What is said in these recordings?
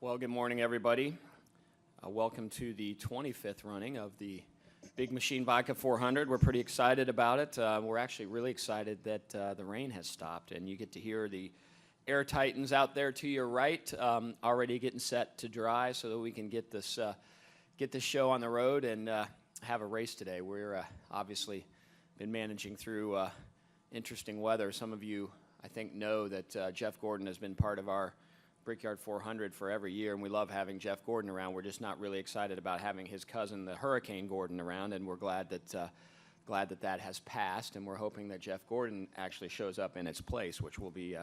Well, good morning, everybody. Welcome to the 25th running of the Big Machine Vodka 400. We're pretty excited about it. We're actually really excited that the rain has stopped, and you get to hear the Air Titans out there to your right already getting set to dry so that we can get this show on the road and have a race today. We're obviously been managing through interesting weather. Some of you, I think, know that Jeff Gordon has been part of our Brickyard 400 for every year, and we love having Jeff Gordon around. We're just not really excited about having his cousin, the Hurricane Gordon, around, and we're glad that that has passed, and we're hoping that Jeff Gordon actually shows up in its place, which will be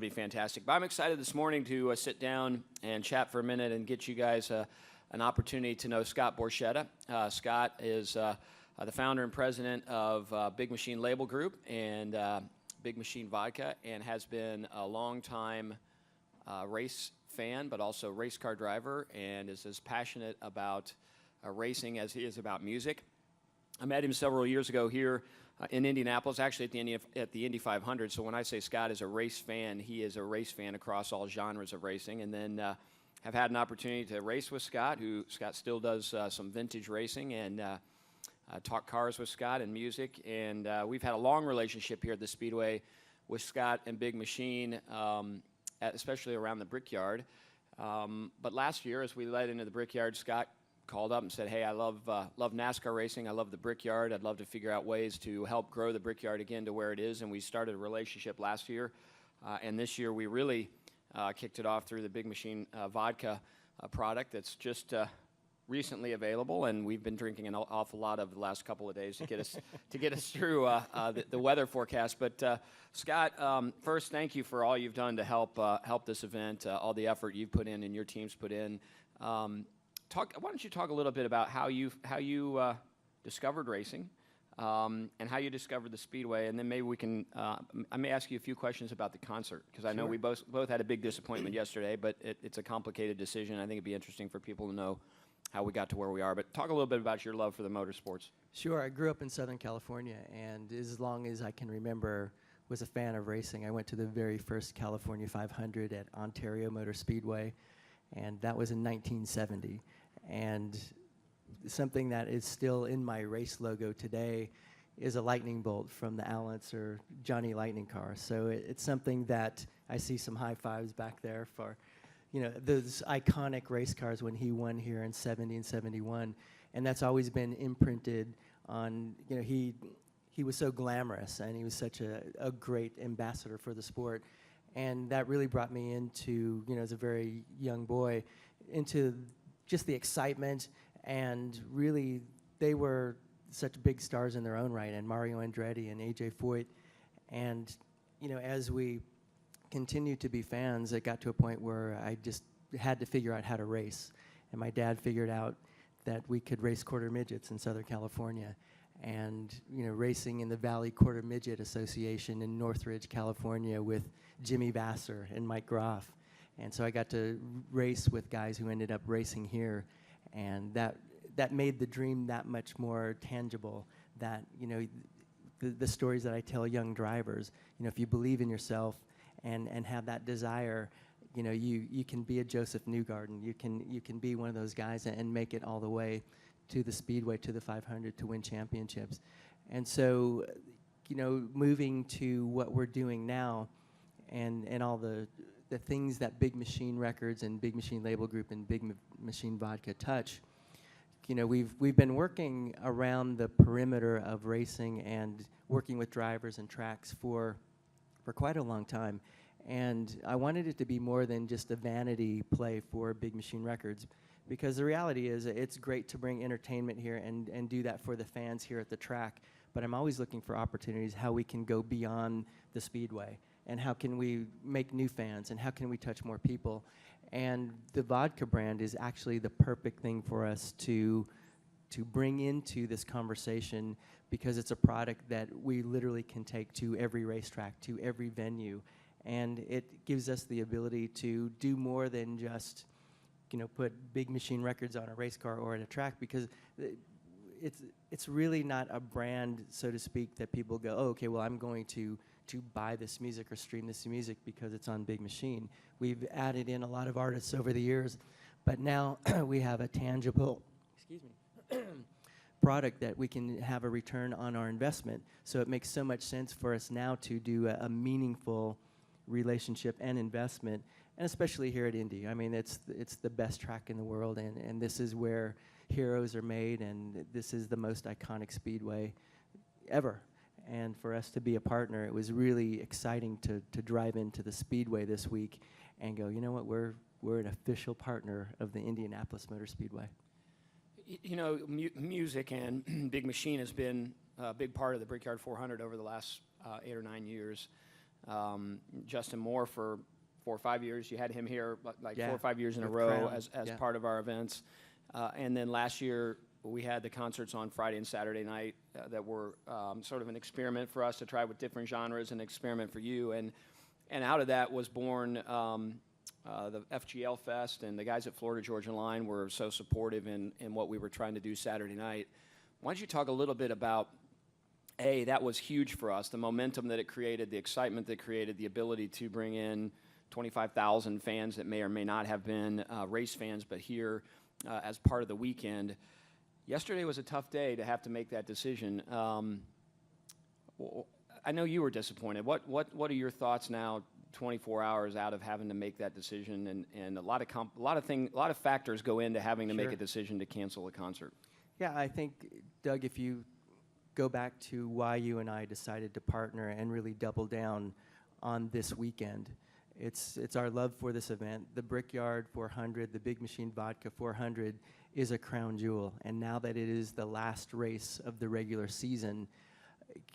fantastic. But I'm excited this morning to sit down and chat for a minute and get you guys an opportunity to know Scott Borchetta. Scott is the founder and president of Big Machine Label Group and Big Machine Vodka, and has been a long-time race fan, but also race car driver, and is as passionate about racing as he is about music. I met him several years ago here in Indianapolis, actually at the Indy 500. So when I say Scott is a race fan, he is a race fan across all genres of racing. And then have had an opportunity to race with Scott, Scott still does some vintage racing, and talk cars with Scott and music. And we've had a long relationship here at the Speedway with Scott and Big Machine, especially around the Brickyard. But last year, as we led into the Brickyard, Scott called up and said, hey, I love NASCAR racing. I love the Brickyard. I'd love to figure out ways to help grow the Brickyard again to where it is. And we started a relationship last year. And this year, we really kicked it off through the Big Machine Vodka product that's just recently available, and we've been drinking an awful lot of the last couple of days to get us through the weather forecast. But Scott, first, thank you for all you've done to help this event, all the effort you've put in and your team's put in. Why don't you talk a little bit about how you discovered racing and how you discovered the Speedway, and then maybe we can. I may ask you a few questions about the concert, because I know we both had a big disappointment yesterday, but it's a complicated decision. I think it'd be interesting for people to know how we got to where we are. But talk a little bit about your love for the motorsports. Sure. I grew up in Southern California, and as long as I can remember, was a fan of racing. I went to the very first California 500 at Ontario Motor Speedway, and that was in 1970. And something that is still in my race logo today is a lightning bolt from the Analyst or Johnny Lightning car. So it's something that I see some high fives back there for, those iconic race cars when he won here in 70 and 71. And that's always been imprinted on, he was so glamorous, and he was such a great ambassador for the sport. And that really brought me into, as a very young boy, into just the excitement. And really, they were such big stars in their own right, and Mario Andretti and AJ Foyt. And, as we continued to be fans, it got to a point where I just had to figure out how to race. And my dad figured out that we could race quarter midgets in Southern California. And, racing in the Valley Quarter Midget Association in Northridge, California with Jimmy Vassar and Mike Groff. And so I got to race with guys who ended up racing here. And that made the dream that much more tangible. That, the stories that I tell young drivers, if you believe in yourself and have that desire, you can be a Joseph Newgarden. You can be one of those guys and make it all the way to the Speedway, to the 500, to win championships. And so, moving to what we're doing now, and all the things that Big Machine Records and Big Machine Label Group and Big Machine Vodka touch, we've been working around the perimeter of racing and working with drivers and tracks for quite a long time. And I wanted it to be more than just a vanity play for Big Machine Records, because the reality is it's great to bring entertainment here and do that for the fans here at the track, but I'm always looking for opportunities how we can go beyond the Speedway, and how can we make new fans, and how can we touch more people. And the vodka brand is actually the perfect thing for us to bring into this conversation, because it's a product that we literally can take to every racetrack, to every venue, and it gives us the ability to do more than just put Big Machine Records on a race car or at a track, because it's really not a brand, so to speak, that people go, oh, okay, well, I'm going to to buy this music or stream this music because it's on Big Machine. We've added in a lot of artists over the years, but now we have a tangible, product that we can have a return on our investment. So it makes so much sense for us now to do a meaningful relationship and investment, and especially here at Indy. I mean, it's the best track in the world, and this is where heroes are made, and this is the most iconic speedway ever. And for us to be a partner, it was really exciting to drive into the speedway this week and go, you know what, we're an official partner of the Indianapolis Motor Speedway. You know, music and Big Machine has been a big part of the Brickyard 400 over the last 8 or 9 years. Justin Moore for 4 or 5 years. You had him here like 4 or 5 years in a row as part of our events. And then last year, we had the concerts on Friday and Saturday night that were sort of an experiment for us to try with different genres, an experiment for you. And out of that was born the FGL Fest, and the guys at Florida Georgia Line were so supportive in what we were trying to do Saturday night. Why don't you talk a little bit about, that was huge for us, the momentum that it created, the excitement that it created, the ability to bring in 25,000 fans that may or may not have been race fans, but here as part of the weekend. Yesterday was a tough day to have to make that decision. I know you were disappointed. What are your thoughts now, 24 hours out of having to make that decision? And a lot of factors go into having to make a decision to cancel a concert. Yeah, I think, Doug, if you go back to why you and I decided to partner and really double down on this weekend, it's our love for this event. The Brickyard 400, the Big Machine Vodka 400 is a crown jewel. And now that it is the last race of the regular season,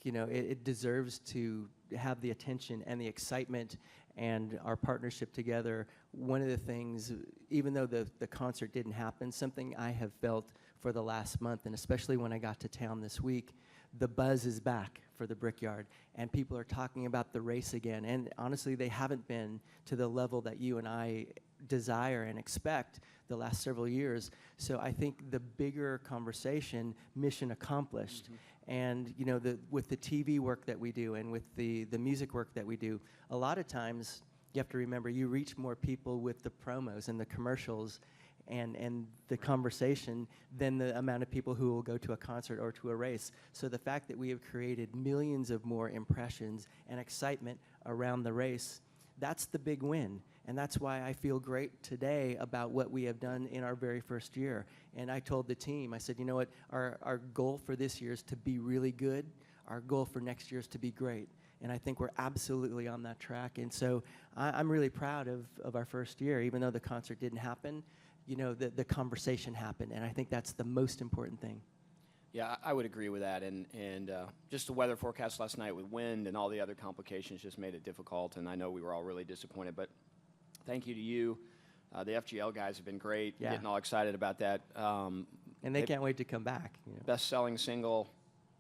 you know, it deserves to have the attention and the excitement and our partnership together. One of the things, even though the concert didn't happen, something I have felt for the last month, and especially when I got to town this week, the buzz is back for the Brickyard, and people are talking about the race again. And honestly, they haven't been to the level that you and I desire and expect the last several years. So I think the bigger conversation, mission accomplished. Mm-hmm. And you know, with the TV work that we do and with the music work that we do, a lot of times you have to remember you reach more people with the promos and the commercials and the conversation than the amount of people who will go to a concert or to a race. So the fact that we have created millions of more impressions and excitement around the race, that's the big win. And that's why I feel great today about what we have done in our very first year. And I told the team, I said, you know what, our goal for this year is to be really good. Our goal for next year is to be great. And I think we're absolutely on that track. And so I'm really proud of our first year. Even though the concert didn't happen, you know, the conversation happened. And I think that's the most important thing. Yeah, I would agree with that. And just the weather forecast last night with wind and all the other complications just made it difficult. And I know we were all really disappointed. But thank you to you. The FGL guys have been great, getting all excited about that. And they can't wait to come back. You know. Best-selling single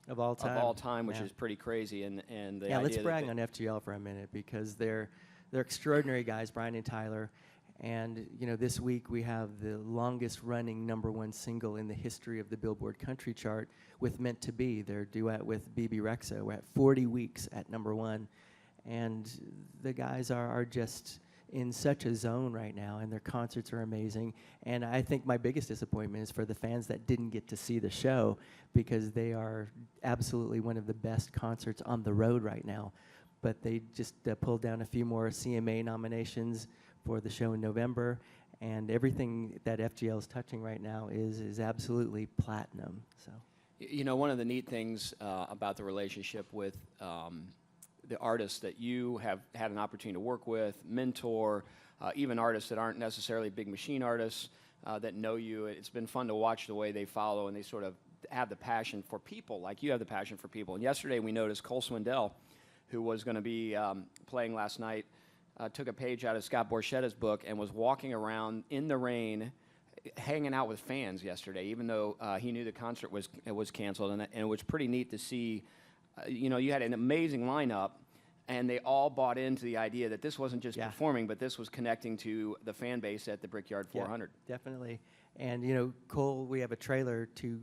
of all time, which is pretty crazy. And the yeah, idea let's brag on FGL for a minute because they're extraordinary guys, Brian and Tyler. And you know, this week we have the longest-running #1 single in the history of the Billboard Country Chart with "Meant to Be," their duet with BB Rexa. We're at 40 weeks at #1, and the guys are just in such a zone right now, and their concerts are amazing. And I think my biggest disappointment is for the fans that didn't get to see the show, because they are absolutely one of the best concerts on the road right now. But they just pulled down a few more CMA nominations for the show in November, and everything that FGL is touching right now is absolutely platinum. So, you know, one of the neat things about the relationship with the artists that you have had an opportunity to work with, mentor, even artists that aren't necessarily Big Machine artists that know you. It's been fun to watch the way they follow, and they sort of have the passion for people, like you have the passion for people. And yesterday we noticed Cole Swindell, who was going to be playing last night, took a page out of Scott Borchetta's book and was walking around in the rain, hanging out with fans yesterday, even though he knew the concert was canceled. And it was pretty neat to see. You know, you had an amazing lineup, and they all bought into the idea that this wasn't just performing, but this was connecting to the fan base at the Brickyard 400. Yeah, definitely. And, you know, Cole, we have a trailer two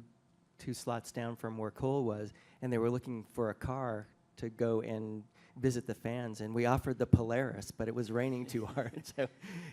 slots down from where Cole was, and they were looking for a car to go and visit the fans. And we offered the Polaris, but it was raining too hard. So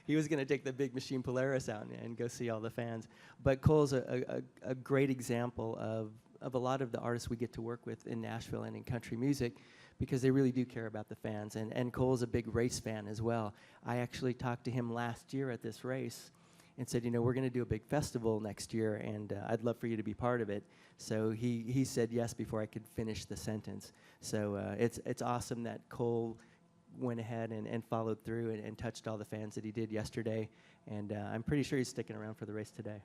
he was going to take the big machine Polaris out and go see all the fans. But Cole's a great example of a lot of the artists we get to work with in Nashville and in country music, because they really do care about the fans. And Cole's a big race fan as well. I actually talked to him last year at this race and said, you know, we're going to do a big festival next year, and I'd love for you to be part of it. So he said yes before I could finish the sentence. So it's awesome that Cole went ahead and followed through and touched all the fans that he did yesterday. And I'm pretty sure he's sticking around for the race today.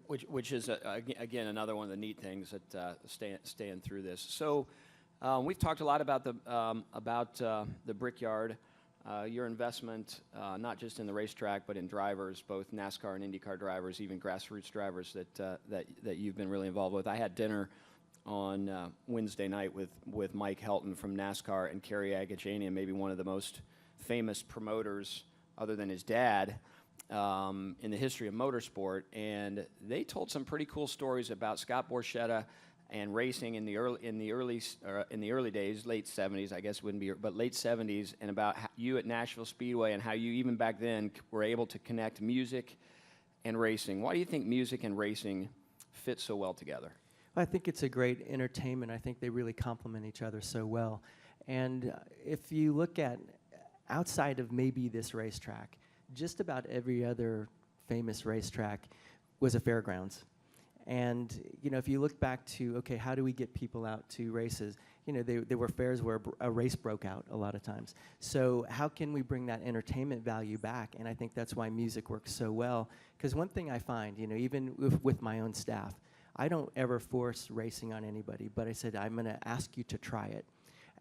Which is, again, another one of the neat things that staying through this. So we've talked a lot about the Brickyard, your investment, not just in the racetrack, but in drivers, both NASCAR and IndyCar drivers, even grassroots drivers that you've been really involved with. I had dinner on Wednesday night with Mike Helton from NASCAR and Kerry Agajanian, maybe one of the most famous promoters, other than his dad, in the history of motorsport. And they told some pretty cool stories about Scott Borchetta and racing in the early days, late 70s, I guess wouldn't be, but late 70s, and about you at Nashville Speedway and how you even back then were able to connect music and racing. Why do you think music and racing fit so well together? I think it's a great entertainment. I think they really complement each other so well. And if you look at outside of maybe this racetrack, just about every other famous racetrack was a fairgrounds. And, you know, if you look back to, okay, how do we get people out to races? You know, there were fairs where a race broke out a lot of times. So how can we bring that entertainment value back? And I think that's why music works so well. Because one thing I find, you know, even with my own staff, I don't ever force racing on anybody, but I said, I'm going to ask you to try it.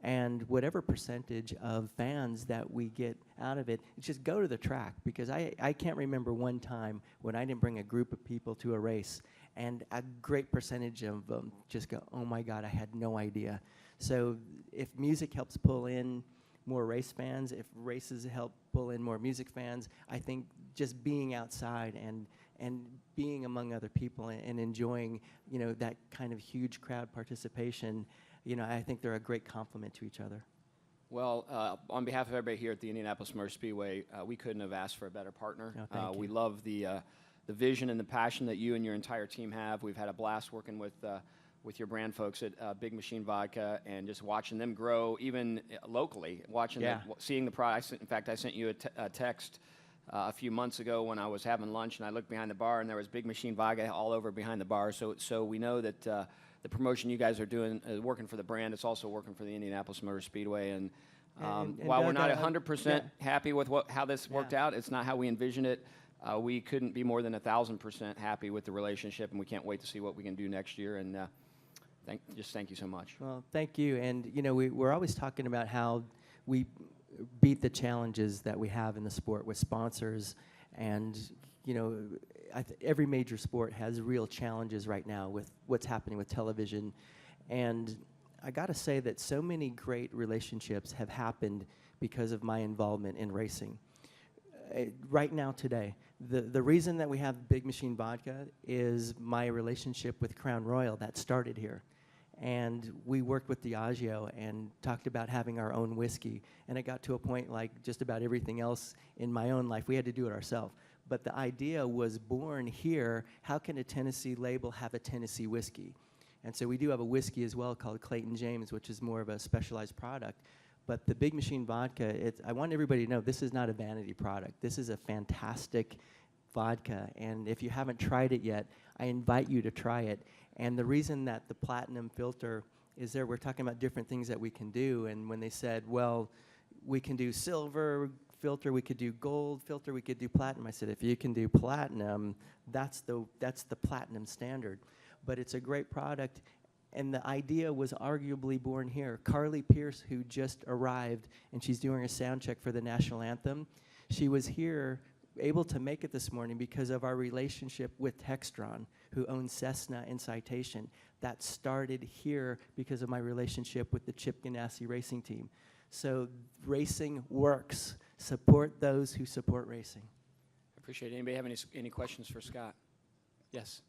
And whatever percentage of fans that we get out of it, just go to the track. Because I can't remember one time when I didn't bring a group of people to a race and a great percentage of them just go, oh my God, I had no idea. So if music helps pull in more race fans, if races help pull in more music fans, I think just being outside and being among other people and enjoying, you know, that kind of huge crowd participation, you know, I think they're a great complement to each other. Well, on behalf of everybody here at the Indianapolis Motor Speedway, we couldn't have asked for a better partner. Oh, thank you. We love the vision and the passion that you and your entire team have. We've had a blast working with your brand folks at Big Machine Vodka and just watching them grow, even locally, watching them, seeing the product. In fact, I sent you a text a few months ago when I was having lunch, and I looked behind the bar, and there was Big Machine Vodka all over behind the bar. So we know that the promotion you guys are doing is working for the brand. It's also working for the Indianapolis Motor Speedway. And while we're not 100% happy with how this worked out, it's not how we envisioned it. We couldn't be more than 1,000% happy with the relationship, and we can't wait to see what we can do next year. And thank you so much. Well, thank you. And you know, we're always talking about how we beat the challenges that we have in the sport with sponsors, and you know, every major sport has real challenges right now with what's happening with television. And I got to say that so many great relationships have happened because of my involvement in racing. Right now, today, the reason that we have Big Machine Vodka is my relationship with Crown Royal that started here. And we worked with Diageo and talked about having our own whiskey. And it got to a point, like just about everything else in my own life, we had to do it ourselves. But the idea was born here, how can a Tennessee label have a Tennessee whiskey? And so we do have a whiskey as well called Clayton James, which is more of a specialized product. But the Big Machine Vodka, I want everybody to know this is not a vanity product. This is a fantastic vodka. And if you haven't tried it yet, I invite you to try it. And the reason that the platinum filter is there, we're talking about different things that we can do. And when they said, well, we can do silver filter, we could do gold filter, we could do platinum, I said, if you can do platinum, that's the platinum standard. But it's a great product. And the idea was arguably born here. Carly Pierce, who just arrived, and she's doing a sound check for the national anthem, she was here able to make it this morning because of our relationship with Textron, who owns Cessna and Citation. That started here because of my relationship with the Chip Ganassi racing team. So racing works. Support those who support racing. I appreciate it. Anybody have any questions for Scott? Yes.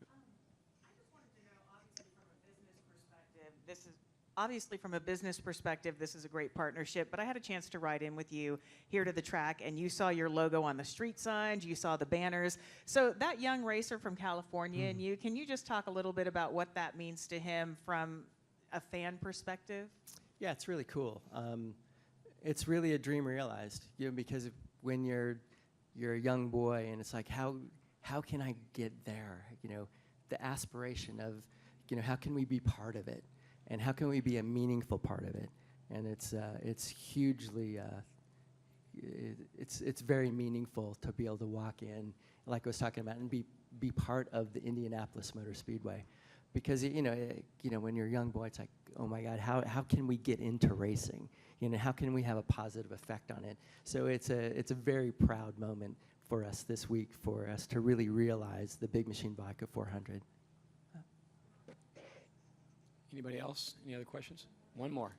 I just wanted to know, obviously from a business perspective, this is obviously from a business perspective, this is a great partnership, but I had a chance to ride in with you here to the track, and you saw your logo on the street signs, you saw the banners. So that young racer from California and you, can you just talk a little bit about what that means to him from a fan perspective? Yeah, it's really cool. It's really a dream realized, because when you're a young boy and it's like, how can I get there? The aspiration of, how can we be part of it? And how can we be a meaningful part of it? And it's hugely, it's very meaningful to be able to walk in, like I was talking about, and be part of the Indianapolis Motor Speedway. Because when you're a young boy, it's like, oh my God, how can we get into racing? How can we have a positive effect on it? So it's a very proud moment for us this week, for us to really realize the Big Machine Vodka 400. Anybody else? Any other questions? One more.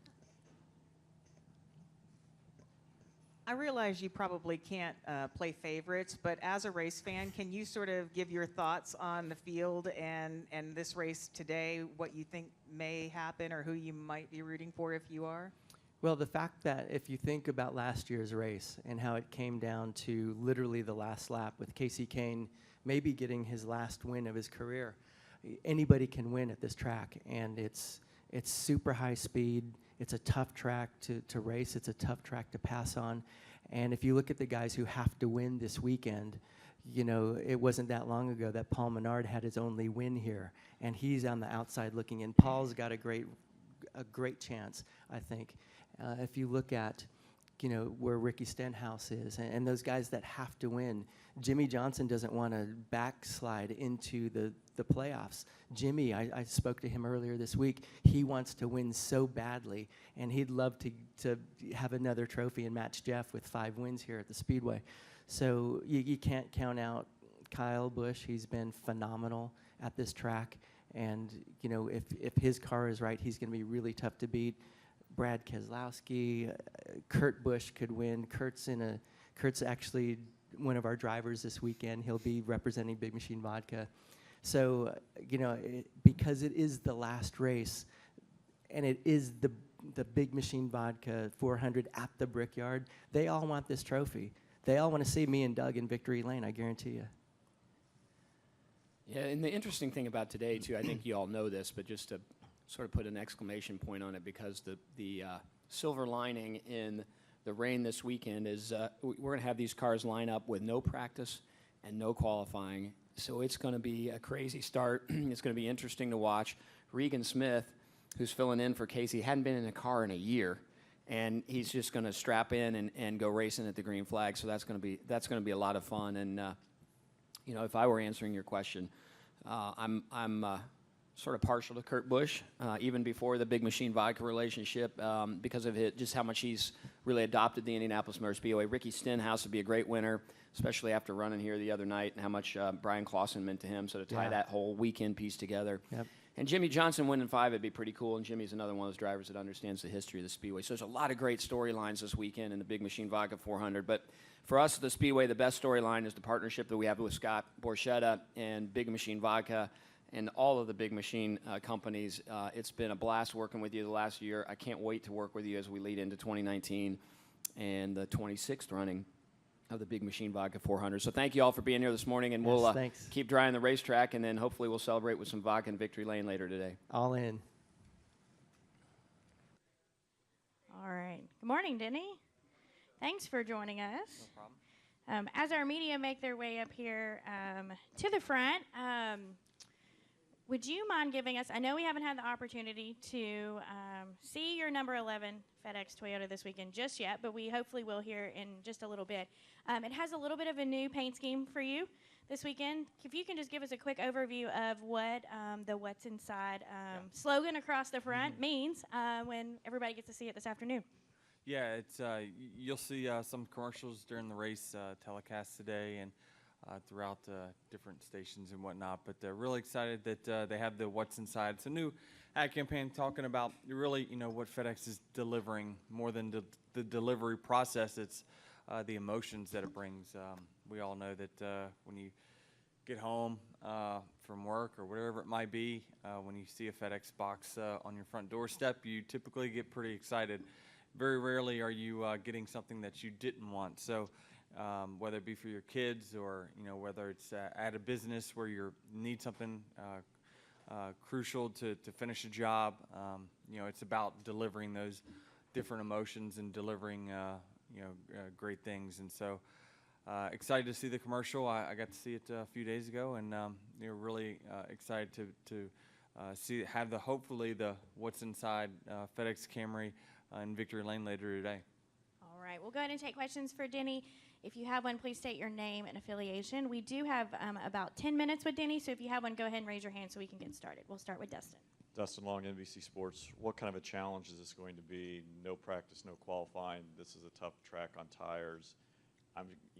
I realize you probably can't play favorites, but as a race fan, can you sort of give your thoughts on the field and this race today, what you think may happen or who you might be rooting for if you are? Well, the fact that if you think about last year's race and how it came down to literally the last lap with Casey Kane maybe getting his last win of his career, anybody can win at this track, and it's super high speed. It's a tough track to race. It's a tough track to pass on. And if you look at the guys who have to win this weekend, it wasn't that long ago that Paul Menard had his only win here, and he's on the outside looking in. Paul's got a great chance, I think. If you look at where Ricky Stenhouse is and those guys that have to win, Jimmy Johnson doesn't want to backslide into the playoffs. Jimmy, I spoke to him earlier this week. He wants to win so badly, and he'd love to have another trophy and match Jeff with 5 wins here at the Speedway. So you can't count out Kyle Busch. He's been phenomenal at this track, and if his car is right, he's going to be really tough to beat. Brad Keselowski, Kurt Busch could win. Kurt's actually one of our drivers this weekend. He'll be representing Big Machine Vodka. So, because it is the last race, and it is the Big Machine Vodka 400 at the Brickyard, they all want this trophy. They all want to see me and Doug in victory lane, I guarantee you. Yeah, and the interesting thing about today, too, I think you all know this, but just to sort of put an exclamation point on it, because the silver lining in the rain this weekend is we're going to have these cars line up with no practice and no qualifying. So it's going to be a crazy start. It's going to be interesting to watch. Regan Smith, who's filling in for Casey, hadn't been in a car in a year, and he's just going to strap in and go racing at the green flag. So that's going to be a lot of fun. And if I were answering your question, I'm sort of partial to Kurt Busch, even before the Big Machine Vodka relationship, because of just how much he's really adopted the Indianapolis Motor Speedway. Ricky Stenhouse would be a great winner, especially after running here the other night, and how much Brian Clausen meant to him. So to tie that whole weekend piece together. Yep. And Jimmy Johnson winning 5 would be pretty cool, and Jimmy's another one of those drivers that understands the history of the Speedway. So there's a lot of great storylines this weekend in the Big Machine Vodka 400. But for us at the Speedway, the best storyline is the partnership that we have with Scott Borchetta and Big Machine Vodka and all of the Big Machine companies. It's been a blast working with you the last year. I can't wait to work with you as we lead into 2019 and the 26th running of the Big Machine Vodka 400. So thank you all for being here this morning, and we'll keep drying the racetrack, and then hopefully we'll celebrate with some vodka in Victory Lane later today. All in. All right. Good morning, Denny. Thanks for joining us. No problem. As our media make their way up here to the front, would you mind giving us, I know we haven't had the opportunity to see your number 11 FedEx Toyota this weekend just yet, but we hopefully will hear in just a little bit. It has a little bit of a new paint scheme for you this weekend. If you can just give us a quick overview of what the What's Inside slogan across the front means when everybody gets to see it this afternoon. Yeah, it's you'll see some commercials during the race telecast today and throughout different stations and whatnot. But they're really excited that they have the What's Inside. It's a new ad campaign talking about really, what FedEx is delivering more than the delivery process. It's the emotions that it brings. We all know that when you get home from work or whatever it might be, when you see a FedEx box on your front doorstep, you typically get pretty excited. Very rarely are you getting something that you didn't want. So whether it be for your kids or whether it's at a business where you need something crucial to finish a job, it's about delivering those different emotions and delivering great things. And so excited to see the commercial. I got to see it a few days ago, and really excited to hopefully the what's inside FedEx Camry in Victory Lane later today. All right, we'll go ahead and take questions for Denny. If you have one, please state your name and affiliation. We do have about 10 minutes with Denny, so if you have one, go ahead and raise your hand so we can get started. We'll start with Dustin. Dustin Long, NBC Sports. What kind of a challenge is this going to be? No practice, no qualifying. This is a tough track on tires.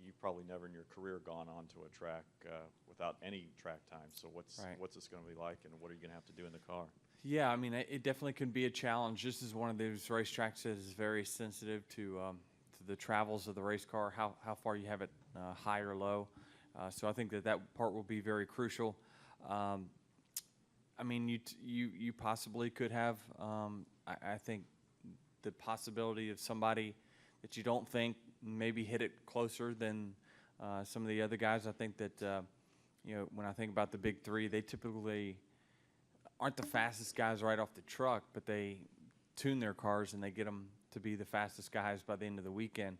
You've probably never in your career gone onto a track without any track time. So what's this going to be like, and what are you going to have to do in the car? Yeah, I mean, it definitely can be a challenge. This is one of those racetracks that is very sensitive to the travels of the race car, how far you have it high or low. So I think that part will be very crucial. I mean, you possibly could have, I think, the possibility of somebody that you don't think maybe hit it closer than some of the other guys. I think that, when I think about the big three, they typically aren't the fastest guys right off the truck, but they tune their cars and they get them to be the fastest guys by the end of the weekend.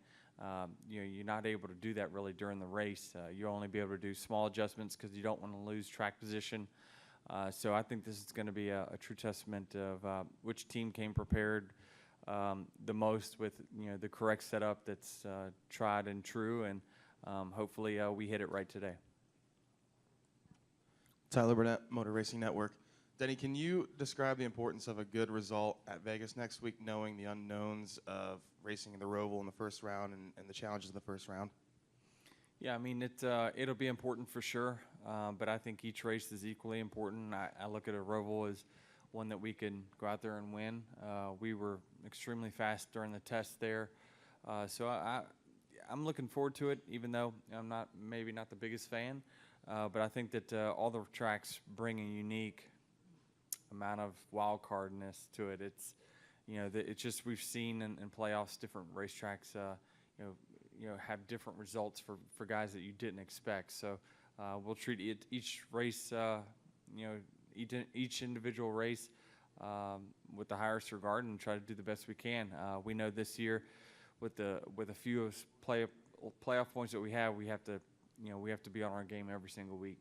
You're not able to do that really during the race. You'll only be able to do small adjustments because you don't want to lose track position. So I think this is going to be a true testament of which team came prepared the most with the correct setup that's tried and true, and hopefully we hit it right today. Tyler Burnett, Motor Racing Network. Denny, can you describe the importance of a good result at Vegas next week, knowing the unknowns of racing in the Roval in the first round and the challenges in the first round? Yeah, I mean, it'll be important for sure, but I think each race is equally important. I look at a Roval as one that we can go out there and win. We were extremely fast during the test there, so I'm looking forward to it, even though I'm maybe not the biggest fan, but I think that all the tracks bring a unique amount of wild cardness to it. It's it's just we've seen in playoffs different racetracks have different results for guys that you didn't expect. So we'll treat each race each individual race with the highest regard and try to do the best we can. We know this year with a few playoff points that we have to be on our game every single week.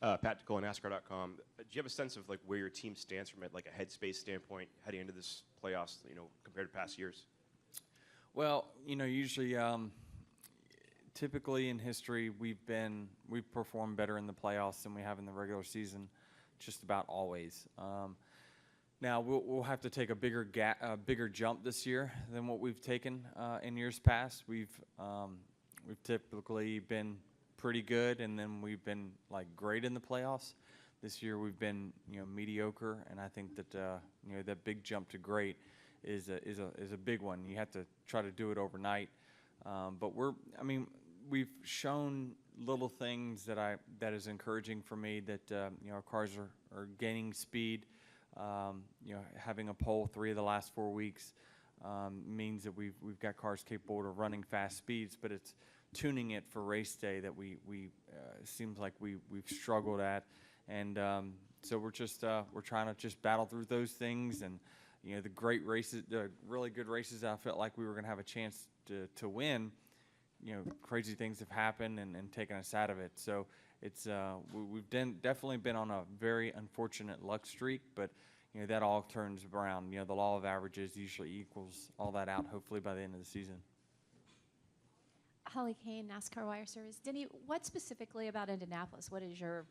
Pat Cole, NASCAR.com. Do you have a sense of where your team stands from a headspace standpoint heading into this playoffs, compared to past years? Well, usually, typically in history, we've performed better in the playoffs than we have in the regular season, just about always. Now we'll have to take a bigger jump this year than what we've taken in years past. We've typically been pretty good, and then we've been great in the playoffs. This year we've been mediocre, and I think that that big jump to great is a big one. You have to try to do it overnight, but we've shown little things that is encouraging for me, that our cars are gaining speed. Having a pole 3 of the last 4 weeks means that we've got cars capable of running fast speeds, but it's tuning it for race day that we seems like we've struggled at, and so we're trying to just battle through those things, and the great races, the really good races I felt like we were going to have a chance to win. Crazy things have happened and taken us out of it. So it's we've definitely been on a very unfortunate luck streak, but that all turns around. The law of averages usually equals all that out, hopefully by the end of the season. Holly Kane, NASCAR Wire Service. Denny, what specifically about Indianapolis? What is your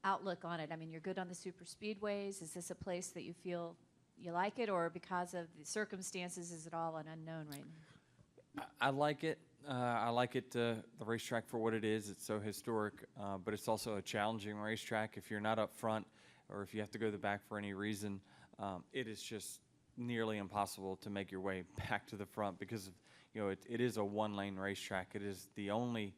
outlook on it? I mean, you're good on the super speedways. Is this a place that you feel you like it, or because of the circumstances, is it all an unknown right now? I like it. I like it, the racetrack for what it is. It's so historic, but it's also a challenging racetrack. If you're not up front, or if you have to go to the back for any reason, it is just nearly impossible to make your way back to the front, because it is a one-lane racetrack. It is the only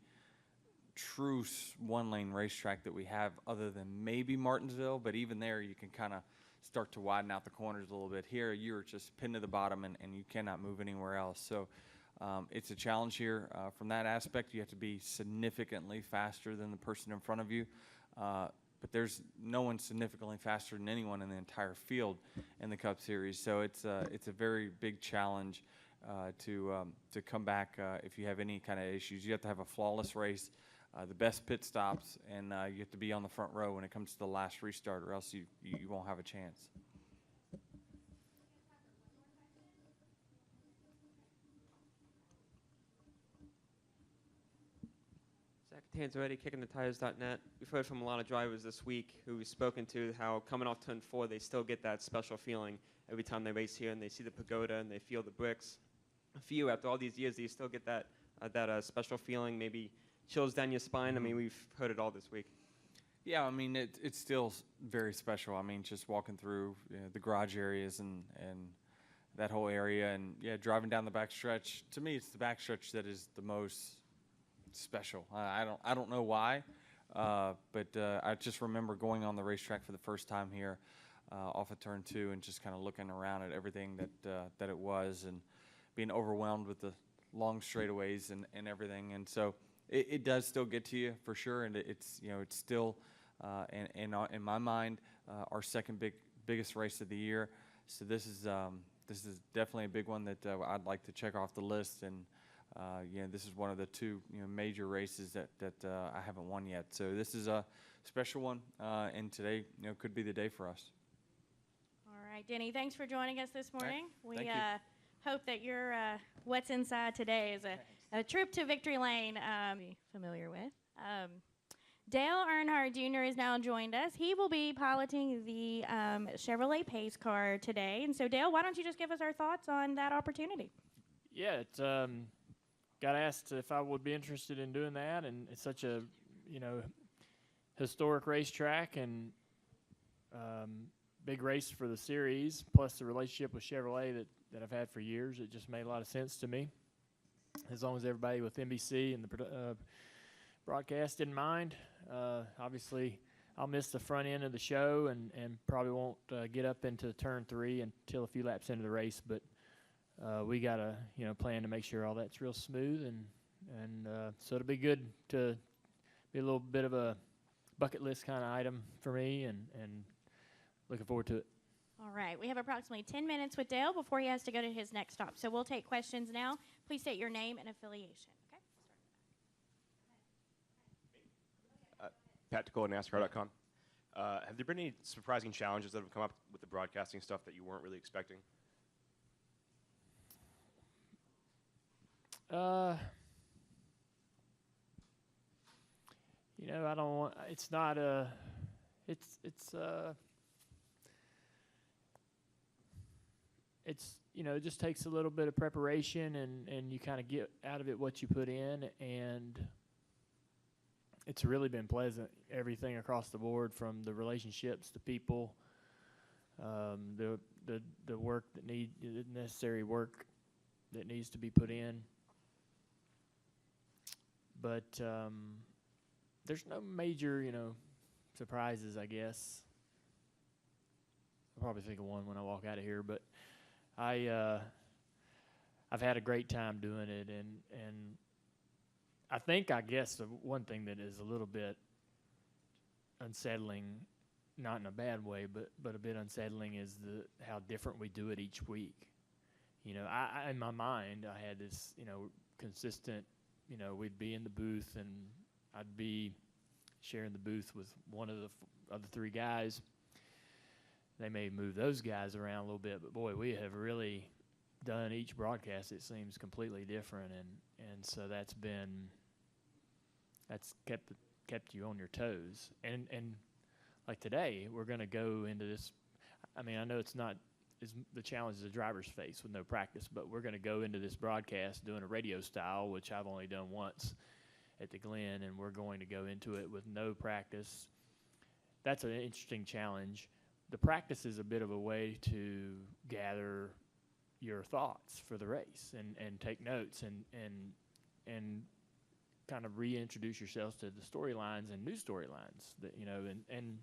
true one-lane racetrack that we have other than maybe Martinsville, but even there you can kind of start to widen out the corners a little bit. Here you're just pinned to the bottom and you cannot move anywhere else. So it's a challenge here. From that aspect, you have to be significantly faster than the person in front of you. But there's no one significantly faster than anyone in the entire field in the Cup Series. So it's a very big challenge to come back if you have any kind of issues. You have to have a flawless race, the best pit stops, and you have to be on the front row when it comes to the last restart, or else you won't have a chance. Zach Tanzeretti, kickingthetires.net. We've heard from a lot of drivers this week who we've spoken to how coming off turn 4, they still get that special feeling every time they race here and they see the pagoda and they feel the bricks. For you, after all these years, do you still get that special feeling, maybe chills down your spine? I mean, we've heard it all this week. Yeah, I mean, it's still very special. I mean, just walking through the garage areas and that whole area, and driving down the backstretch. To me, it's the backstretch that is the most special. I don't know why, but I just remember going on the racetrack for the first time here off of turn 2 and just kind of looking around at everything that it was and being overwhelmed with the long straightaways and everything. And so it does still get to you for sure, and it's still in my mind our second biggest race of the year. So this is definitely a big one that I'd like to check off the list. And this is one of the two major races that I haven't won yet. So this is a special one, and today could be the day for us. All right, Denny, thanks for joining us this morning. Thank We you. hope that your what's inside today is a trip to Victory Lane be familiar with. Dale Earnhardt Jr. has now joined us. He will be piloting the Chevrolet Pace car today. And so, Dale, why don't you just give us our thoughts on that opportunity? Yeah, got asked if I would be interested in doing that, and it's such a, historic racetrack and big race for the series, plus the relationship with Chevrolet that I've had for years. It just made a lot of sense to me. As long as everybody with NBC and the broadcast didn't mind. Obviously, I'll miss the front end of the show and probably won't get up into turn 3 until a few laps into the race, but we got a plan to make sure all that's real smooth, and so it'll be good to be a little bit of a bucket list kind of item for me, and looking forward to it. All right, we have approximately 10 minutes with Dale before he has to go to his next stop. So we'll take questions now. Please state your name and affiliation. Okay. Pat Ticola, NASCAR.com. Have there been any surprising challenges that have come up with the broadcasting stuff that you weren't really expecting? I don't want. It's not a. It just takes a little bit of preparation, and you kind of get out of it what you put in, and it's really been pleasant. Everything across the board, from the relationships, the people, the work the necessary work that needs to be put in. But there's no major, surprises, I guess. I'll probably think of one when I walk out of here, but I've had a great time doing it, and I guess the one thing that is a little bit unsettling, not in a bad way, but a bit unsettling, is how different we do it each week. I in my mind, I had this, consistent, we'd be in the booth, and I'd be sharing the booth with one of the other 3 guys. They may move those guys around a little bit, but boy, we have really done each broadcast, it seems, completely different, and so that's kept you on your toes. And like today, we're going to go into this. I mean, I know it's not the challenges the drivers face with no practice, but we're going to go into this broadcast doing a radio style, which I've only done once at the Glen, and we're going to go into it with no practice. That's an interesting challenge. The practice is a bit of a way to gather your thoughts for the race and take notes and kind of reintroduce yourselves to the storylines and new storylines that, and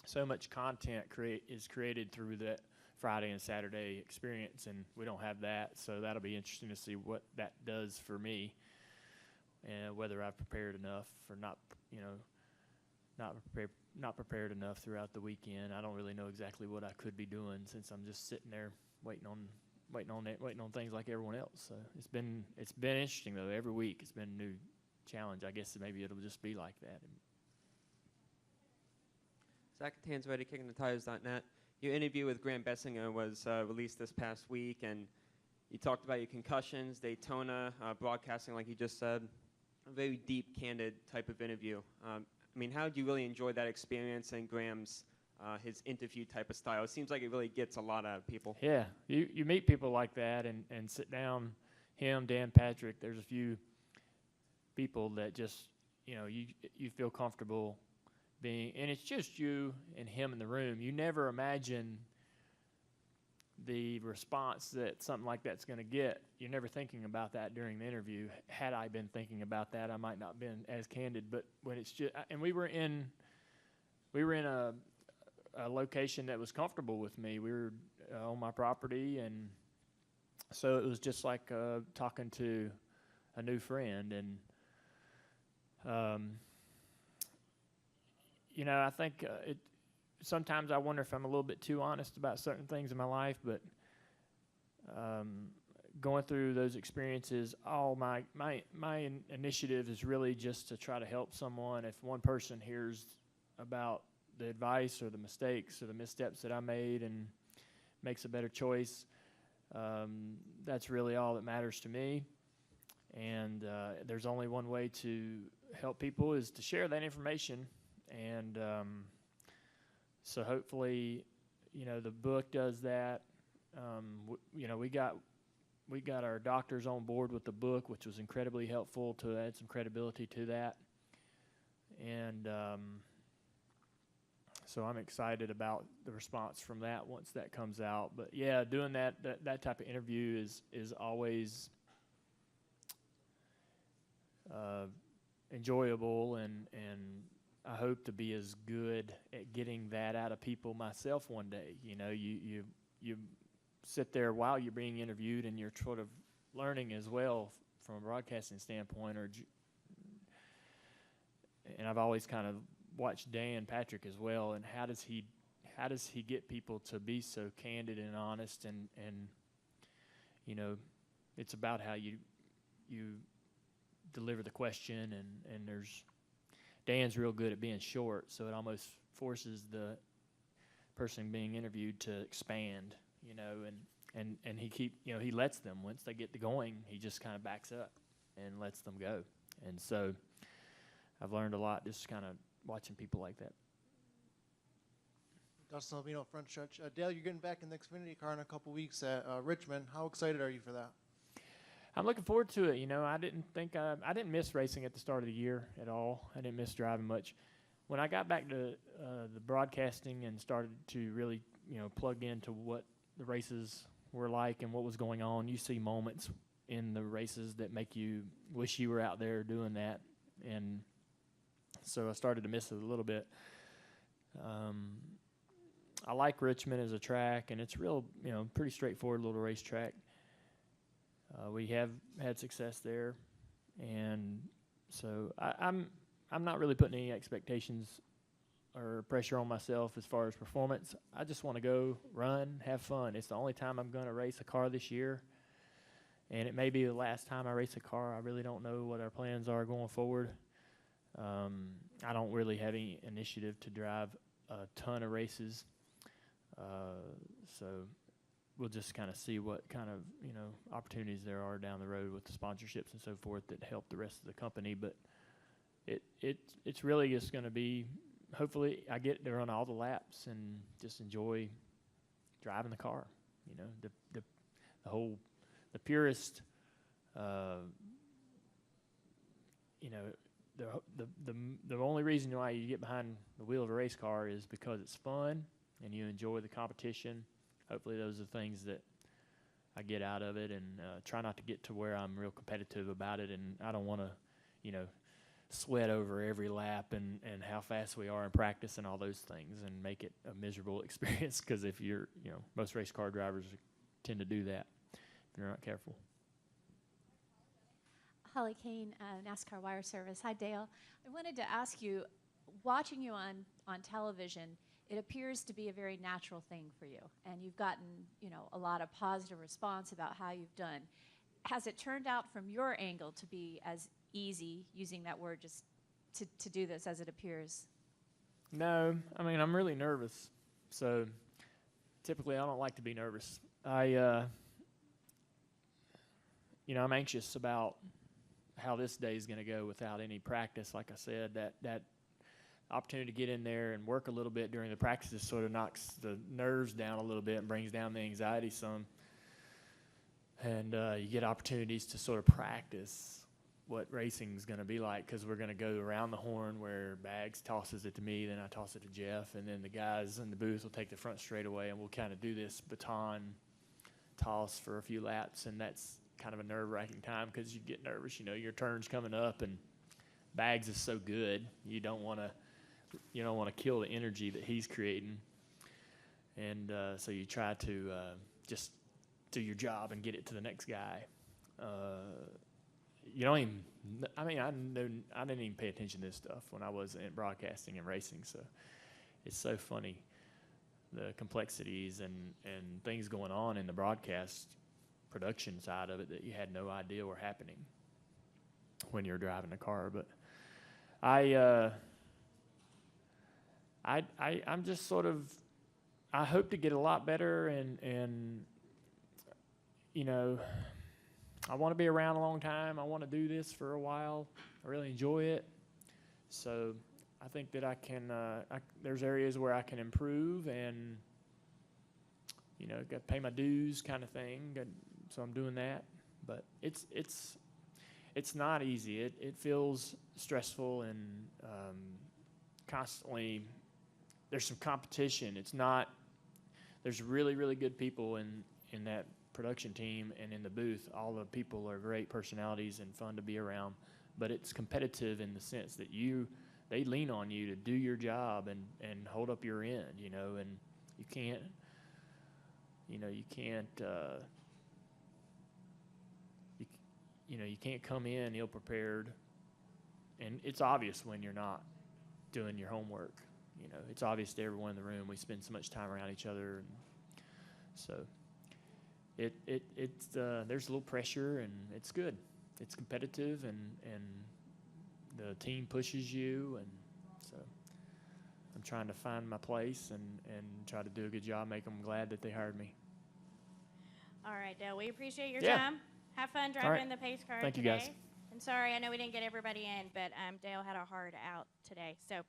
so much content is created through that Friday and Saturday experience, and we don't have that, so that'll be interesting to see what that does for me, and whether I've prepared enough or not, not prepared enough throughout the weekend. I don't really know exactly what I could be doing since I'm just sitting there waiting on things like everyone else. So it's been interesting though. Every week it's been a new challenge. I guess maybe it'll just be like that. Zach Tanzretti, KickingTheTires.net. Your interview with Grant Bessinger was released this past week, and you talked about your concussions, Daytona, broadcasting, like you just said. A very deep, candid type of interview. How did you really enjoy that experience and Graham's his interview type of style? It seems like it really gets a lot out of people. Yeah, you meet people like that and sit down. Him, Dan, Patrick. There's a few people that just you feel comfortable being, and it's just you and him in the room. You never imagine the response that something like that's going to get. You're never thinking about that during the interview. Had I been thinking about that, I might not have been as candid. But when it's just, and we were in a location that was comfortable with me. We were on my property, and so it was just like talking to a new friend. And I think sometimes I wonder if I'm a little bit too honest about certain things in my life, but going through those experiences, all my initiative is really just to try to help someone. If one person hears about the advice or the mistakes or the missteps that I made and makes a better choice, that's really all that matters to me. And there's only one way to help people is to share that information. And so hopefully, the book does that. We got our doctors on board with the book, which was incredibly helpful to add some credibility to that. And so I'm excited about the response from that once that comes out. But yeah, doing that type of interview is always enjoyable, and I hope to be as good at getting that out of people myself one day. You sit there while you're being interviewed, and you're sort of learning as well from a broadcasting standpoint. And I've always kind of watched Dan Patrick as well, and how does he get people to be so candid and honest, and it's about how you deliver the question, and Dan's real good at being short, so it almost forces the person being interviewed to expand, and he lets them, once they get to going, he just kind of backs up and lets them go. And so I've learned a lot just kind of watching people like that. Dustin Albino, front stretch. Dale, you're getting back in the Xfinity car in a couple weeks at Richmond. How excited are you for that? I'm looking forward to it. I didn't miss racing at the start of the year at all. I didn't miss driving much. When I got back to the broadcasting and started to really, plug into what the races were like and what was going on, you see moments in the races that make you wish you were out there doing that. And so I started to miss it a little bit. I like Richmond as a track, and it's real, pretty straightforward little racetrack. We have had success there, and so I'm not really putting any expectations or pressure on myself as far as performance. I just want to go run, have fun. It's the only time I'm going to race a car this year, and it may be the last time I race a car. I really don't know what our plans are going forward. I don't really have any initiative to drive a ton of races, so we'll just kind of see what kind of opportunities there are down the road with the sponsorships and so forth that help the rest of the company. But it's really just going to be, hopefully I get to run all the laps and just enjoy driving the car. The purest the only reason why you get behind the wheel of a race car is because it's fun and you enjoy the competition. Hopefully those are things that I get out of it, and try not to get to where I'm real competitive about it, and I don't want to sweat over every lap and how fast we are in practice and all those things, and make it a miserable experience. Because if you're, most race car drivers tend to do that if you're not careful. Holly Kane, NASCAR Wire Service. Hi, Dale. I wanted to ask you, watching you on television, it appears to be a very natural thing for you, and you've gotten, a lot of positive response about how you've done. Has it turned out from your angle to be as easy, using that word, just to do this as it appears? No, I mean, I'm really nervous. So typically I don't like to be nervous. I'm anxious about how this day is going to go without any practice. Like I said, that opportunity to get in there and work a little bit during the practices sort of knocks the nerves down a little bit and brings down the anxiety some. And you get opportunities to sort of practice what racing is going to be like, because we're going to go around the horn where Bags tosses it to me, then I toss it to Jeff, and then the guys in the booth will take the front straightaway, and we'll kind of do this baton toss for a few laps, and that's kind of a nerve-wracking time because you get nervous. Your turn's coming up, and Bags is so good, you don't want to kill the energy that he's creating, and so you try to just do your job and get it to the next guy. I didn't even pay attention to this stuff when I was in broadcasting and racing, so it's so funny, the complexities and things going on in the broadcast production side of it that you had no idea were happening when you're driving a car. But I'm just sort of, I hope to get a lot better, and I want to be around a long time. I want to do this for a while. I really enjoy it. So I think that I can, there's areas where I can improve and, got to pay my dues kind of thing. So I'm doing that. But it's not easy. It feels stressful and constantly, there's some competition. There's really, really good people in that production team and in the booth. All the people are great personalities and fun to be around, but it's competitive in the sense that they lean on you to do your job and hold up your end, and you can't come in ill prepared, and it's obvious when you're not doing your homework. It's obvious to everyone in the room. We spend so much time around each other, and so it's there's a little pressure, and it's good. It's competitive, and the team pushes you, and so I'm trying to find my place and try to do a good job, make them glad that they hired me. All right, Dale, we appreciate your Yeah. time. Have fun driving right. the pace car Thank you, today. guys. And sorry, I know we didn't get everybody in, but Dale had a hard out today. So